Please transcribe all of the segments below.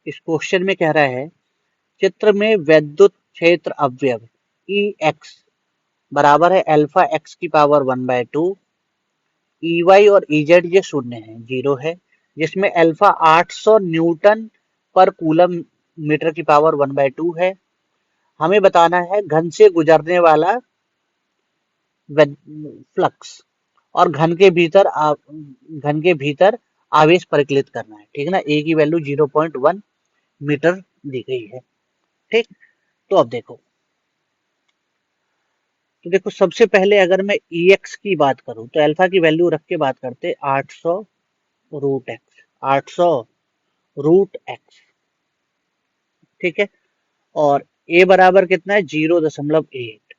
इस क्वेश्चन में कह रहा है चित्र में विद्युत क्षेत्र अवयव ई एक्स बराबर है अल्फा एक्स की पावर 1/2, ई वाई और ई जेड ये शून्य है, 0 है, जिसमें अल्फा 800 न्यूटन पर कूलम मीटर की पावर 1/2 है। हमें बताना है घन से गुजरने वाला फ्लक्स और घन के भीतर आवेश परिकलित करना है, ठीक है ना। ए की वैल्यू 0.1 मीटर दी गई है, ठीक। तो अब देखो, सबसे पहले अगर मैं ई एक्स की बात करूं तो अल्फा की वैल्यू रख के बात करते 800 रूट एक्स, 800 रूट एक्स, ठीक है। और ए बराबर कितना है 0.8,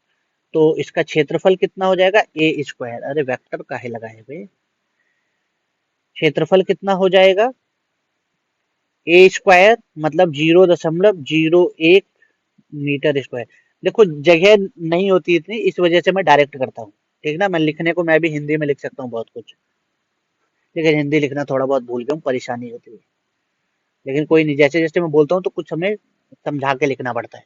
तो इसका क्षेत्रफल कितना हो जाएगा ए स्क्वायर, अरे वेक्टर काहे लगाए हुए, क्षेत्रफल कितना हो जाएगा ए स्क्वायर मतलब 0.01 मीटर स्क्वायर। देखो जगह नहीं होती इतनी, इस वजह से मैं डायरेक्ट करता हूँ, ठीक ना। मैं लिखने को मैं भी हिंदी में लिख सकता हूँ बहुत कुछ, लेकिन हिंदी लिखना थोड़ा बहुत भूल गया हूँ, परेशानी होती है। लेकिन कोई नहीं, जैसे जैसे मैं बोलता हूँ तो कुछ हमें समझा के लिखना पड़ता है,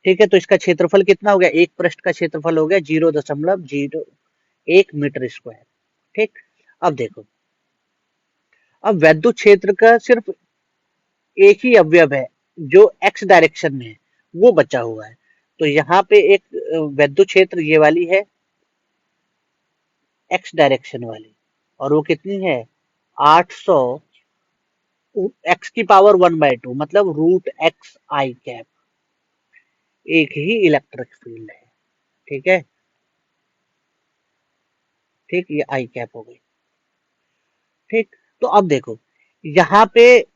ठीक है। तो इसका क्षेत्रफल कितना हो गया, एक पृष्ठ का क्षेत्रफल हो गया 0.01 मीटर स्क्वायर, ठीक। अब देखो, अब विद्युत क्षेत्र का सिर्फ एक ही अवयव है जो एक्स डायरेक्शन में है, वो बचा हुआ है। तो यहाँ पे एक विद्युत क्षेत्र ये वाली है एक्स डायरेक्शन वाली, और वो कितनी है 800 एक्स की पावर 1/2 मतलब रूट एक्स आई कैप, एक ही इलेक्ट्रिक फील्ड है, ठीक है, ठीक। ये आई कैप हो गई, ठीक। तो अब देखो यहाँ पे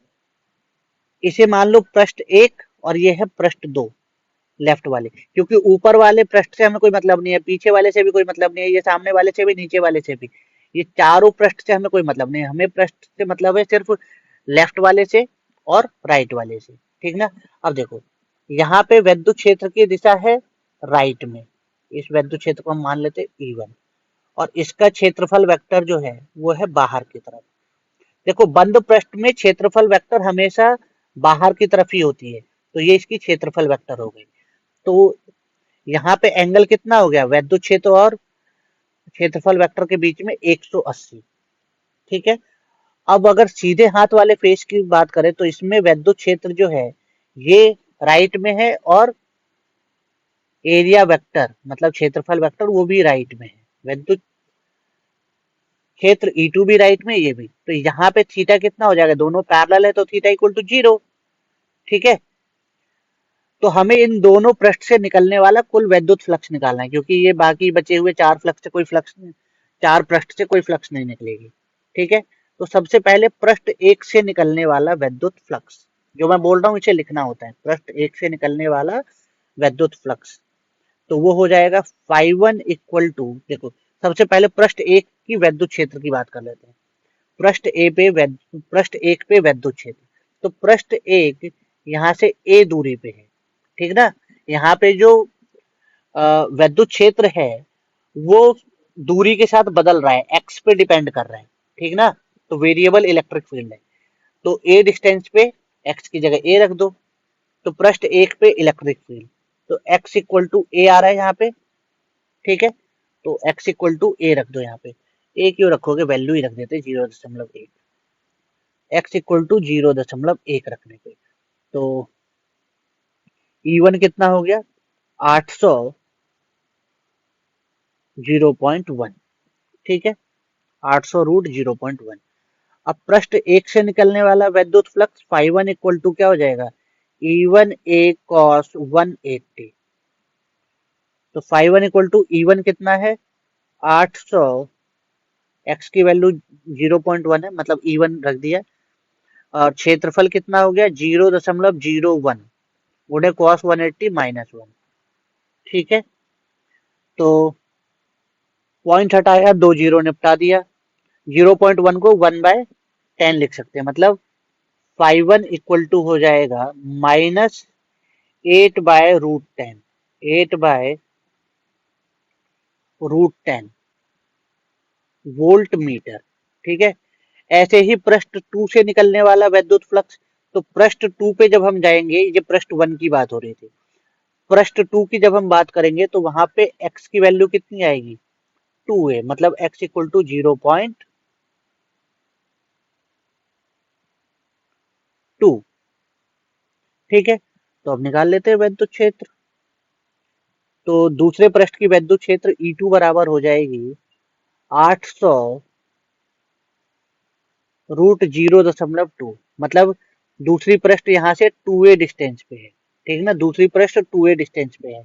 इसे मान लो पृष्ठ 1 और ये है पृष्ठ 2 लेफ्ट वाले, क्योंकि ऊपर वाले पृष्ठ से हमें कोई मतलब नहीं है, पीछे वाले से भी कोई मतलब नहीं है, ये सामने वाले से भी, नीचे वाले से भी, ये चारों पृष्ठ से हमें कोई मतलब नहीं है। हमें पृष्ठ से मतलब है सिर्फ लेफ्ट वाले से और राइट वाले से, ठीक ना। अब देखो यहाँ पे विद्युत क्षेत्र की दिशा है राइट में, इस विद्युत क्षेत्र को हम मान लेते E1, और इसका क्षेत्रफल वेक्टर जो है वो है बाहर की तरफ। देखो बंद पृष्ठ में क्षेत्रफल वेक्टर हमेशा बाहर की तरफ ही होती है, तो ये इसकी क्षेत्रफल वेक्टर हो गई। तो यहाँ पे एंगल कितना हो गया विद्युत क्षेत्र और क्षेत्रफल वेक्टर के बीच में 180, ठीक है। अब अगर सीधे हाथ वाले फेस की बात करें तो इसमें विद्युत क्षेत्र जो है ये राइट में है, और एरिया वेक्टर मतलब क्षेत्रफल वेक्टर वो भी राइट में है। विद्युत क्षेत्र E2 भी राइट में, ये भी। तो यहाँ पे थीटा कितना हो जाएगा, दोनों पैरेलल है तो थीटा इक्वल टू 0, ठीक है। तो हमें इन दोनों पृष्ठ से निकलने वाला कुल विद्युत फ्लक्स निकालना है, क्योंकि ये बाकी बचे हुए चार पृष्ठ से कोई फ्लक्स नहीं निकलेगी, ठीक है। तो सबसे पहले पृष्ठ 1 से निकलने वाला विद्युत फ्लक्स, जो मैं बोल रहा हूँ इसे लिखना होता है, पृष्ठ 1 से निकलने वाला विद्युत फ्लक्स, तो वो हो जाएगा φ1 इक्वल टू, देखो सबसे पहले पृष्ठ 1 की विद्युत क्षेत्र की बात कर लेते हैं। पृष्ठ 1 पे विद्युत क्षेत्र, तो पृष्ठ 1 यहाँ से a दूरी पे है, ठीक ना। यहाँ पे जो विद्युत क्षेत्र है वो दूरी के साथ बदल रहा है, एक्स पे डिपेंड कर रहा है, ठीक ना। तो वेरिएबल इलेक्ट्रिक फील्ड है, तो ए डिस्टेंस पे एक्स की जगह ए रख दो, तो पृष्ठ 1 पे इलेक्ट्रिक फील्ड, तो एक्स इक्वल टू ए आ रहा है यहाँ पे, ठीक है। तो एक्स इक्वल टू ए रख दो, यहाँ पे ए क्यों रखोगे, वैल्यू ही रख देते 0.1, एक्स इक्वल टू 0.1 रखने पे। तो E1 कितना हो गया 800 0.1, ठीक है, 800 रूट 0.1। अब पृष्ठ 1 से निकलने वाला विद्युत फ्लक्स φ1 इक्वल टू क्या हो जाएगा E1 a cos 180, तो φ1 इक्वल टू E1 कितना है 800, x की वैल्यू 0.1 है मतलब E1 रख दिया, और क्षेत्रफल कितना हो गया 0.01 गुणे cos 180 -1, ठीक है। तो पॉइंट हटाया, 2 जीरो निपटा दिया, 0.1 को 1/10 लिख सकते हैं, मतलब φ1 इक्वल टू हो जाएगा -8/√10, 8/√10 वोल्ट मीटर, ठीक है। ऐसे ही पृष्ठ 2 से निकलने वाला विद्युत फ्लक्स, तो पृष्ठ 2 पे जब हम जाएंगे, ये पृष्ठ 1 की बात हो रही थी, पृष्ठ 2 की जब हम बात करेंगे तो वहां पे x की वैल्यू कितनी आएगी, 2a, मतलब x इक्वल टू 0.2। ठीक है, तो अब निकाल लेते हैं वैद्युत क्षेत्र। तो दूसरे पृष्ठ की वैद्युत क्षेत्र E2 बराबर हो जाएगी 800 रूट 0.2, मतलब दूसरी पृष्ठ यहाँ से 2a डिस्टेंस पे है, ठीक है ना, दूसरी पृष्ठ 2a डिस्टेंस पे है।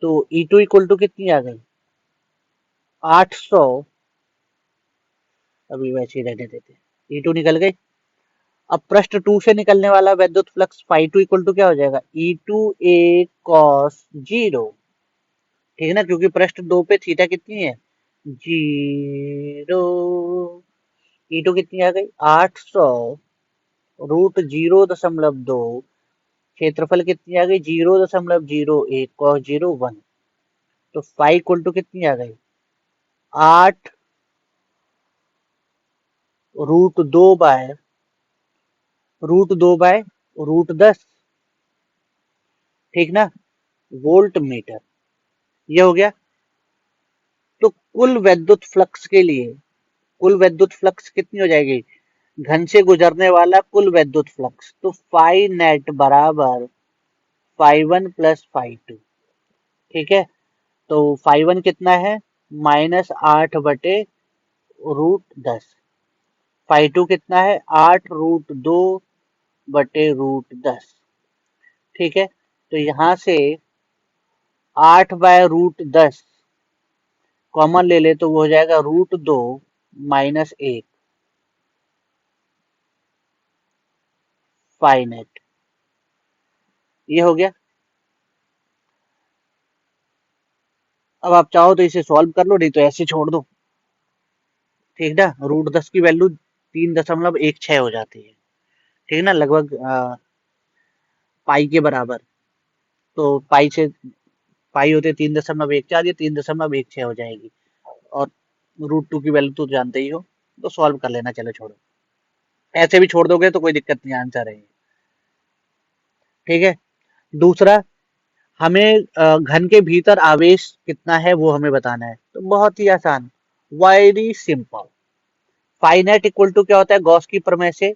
तो E2 इक्वल टू कितनी आ गई, 800, अभी वैसे ही रहने देते, E2 निकल गई। अब पृष्ठ 2 से निकलने वाला वैद्युत फ्लक्स फाई 2 इक्वल टू क्या हो जाएगा, E2a cos 0, ठीक है ना, क्योंकि पृष्ठ 2 पे थीटा कितनी है, 0। E2 कितनी आ गई, 800 रूट 0.2, क्षेत्रफल कितनी आ गई, 0.01 cos 0 1। तो फाई इक्वल टू कितनी आ गई, 8 रूट 2 बाय रूट 10, ठीक ना, वोल्ट मीटर। ये हो गया। तो कुल वैद्युत फ्लक्स के लिए, कुल वैद्युत फ्लक्स कितनी हो जाएगी, घन से गुजरने वाला कुल वैद्युत फ्लक्स, तो फाई नेट बराबर फाई 1 प्लस फाई 2, ठीक है। तो फाई 1 कितना है, -8/√10, फाई 2 कितना है, 8√2/√10, ठीक है। तो यहां से 8/√10 कॉमन ले ले तो वो हो जाएगा √2 - 1 फाई नेट। ये हो गया। अब आप चाहो तो इसे सॉल्व कर लो, नहीं तो ऐसे छोड़ दो, ठीक ना। √10 की वैल्यू 3.16 हो जाती है, ठीक है ना, लगभग पाई के बराबर। तो पाई होते 3.14, ये 3.16 हो जाएगी। और √2 की वैल्यू तो जानते ही हो, तो सॉल्व कर लेना, चलो छोड़ो, ऐसे भी छोड़ दोगे तो कोई दिक्कत नहीं, आंसर है, ठीक है। दूसरा, हमें घन के भीतर आवेश कितना है वो हमें बताना है, तो बहुत ही आसान, very simple. Phi net equal to क्या होता है, गॉस की प्रमेय से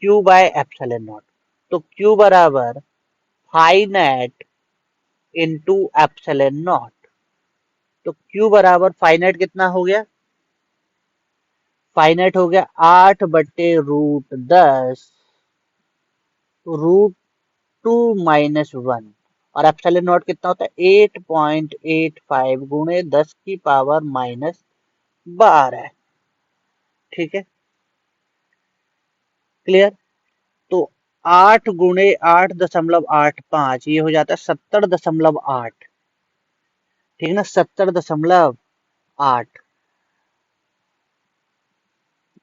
Q बाय एप्सिलॉन नॉट। तो Q बराबर phi net into epsilon naught. तो Q बराबर फाई नेट कितना हो गया, फाई नेट हो गया 8/√10 √2 - 1, और एप्सिलॉन नॉट कितना होता है, 8.85 गुणे 10 की पावर -12, ठीक है, क्लियर। तो 8 गुणे 8.85, ये हो जाता है 70.8, ठीक है ना, 70.8,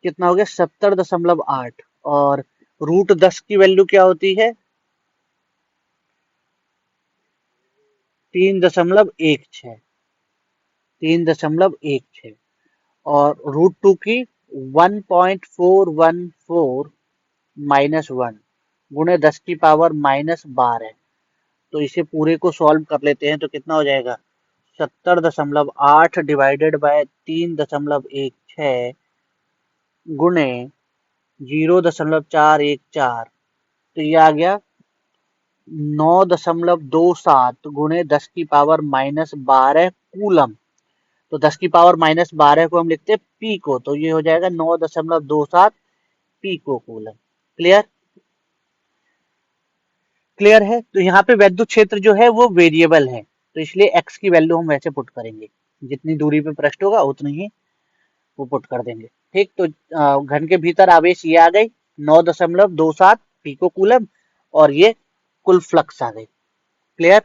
कितना हो गया, 70.8। और √10 की वैल्यू क्या होती है, 3.16, 3.16, और √2 की 1.414 -1 गुणे 10 की पावर -12। तो इसे पूरे को सॉल्व कर लेते हैं तो कितना हो जाएगा, 70.8 डिवाइडेड बाय 3.16 गुणे 0.414, तो ये आ गया 9.27 गुणे 10 की पावर -12 कूलम। तो 10 की पावर -12 को हम लिखते हैं पी को, तो ये हो जाएगा 9.27 पी को कूलम। क्लियर, क्लियर है। तो यहाँ पे वैद्युत क्षेत्र जो है वो वेरिएबल है, तो इसलिए x की वैल्यू हम वैसे पुट करेंगे, जितनी दूरी पे पृष्ठ होगा उतनी ही वो पुट कर देंगे, ठीक। तो घन के भीतर आवेश ये आ गई 9.27 पीको कूलम, और ये कुल फ्लक्स आ गई। क्लियर।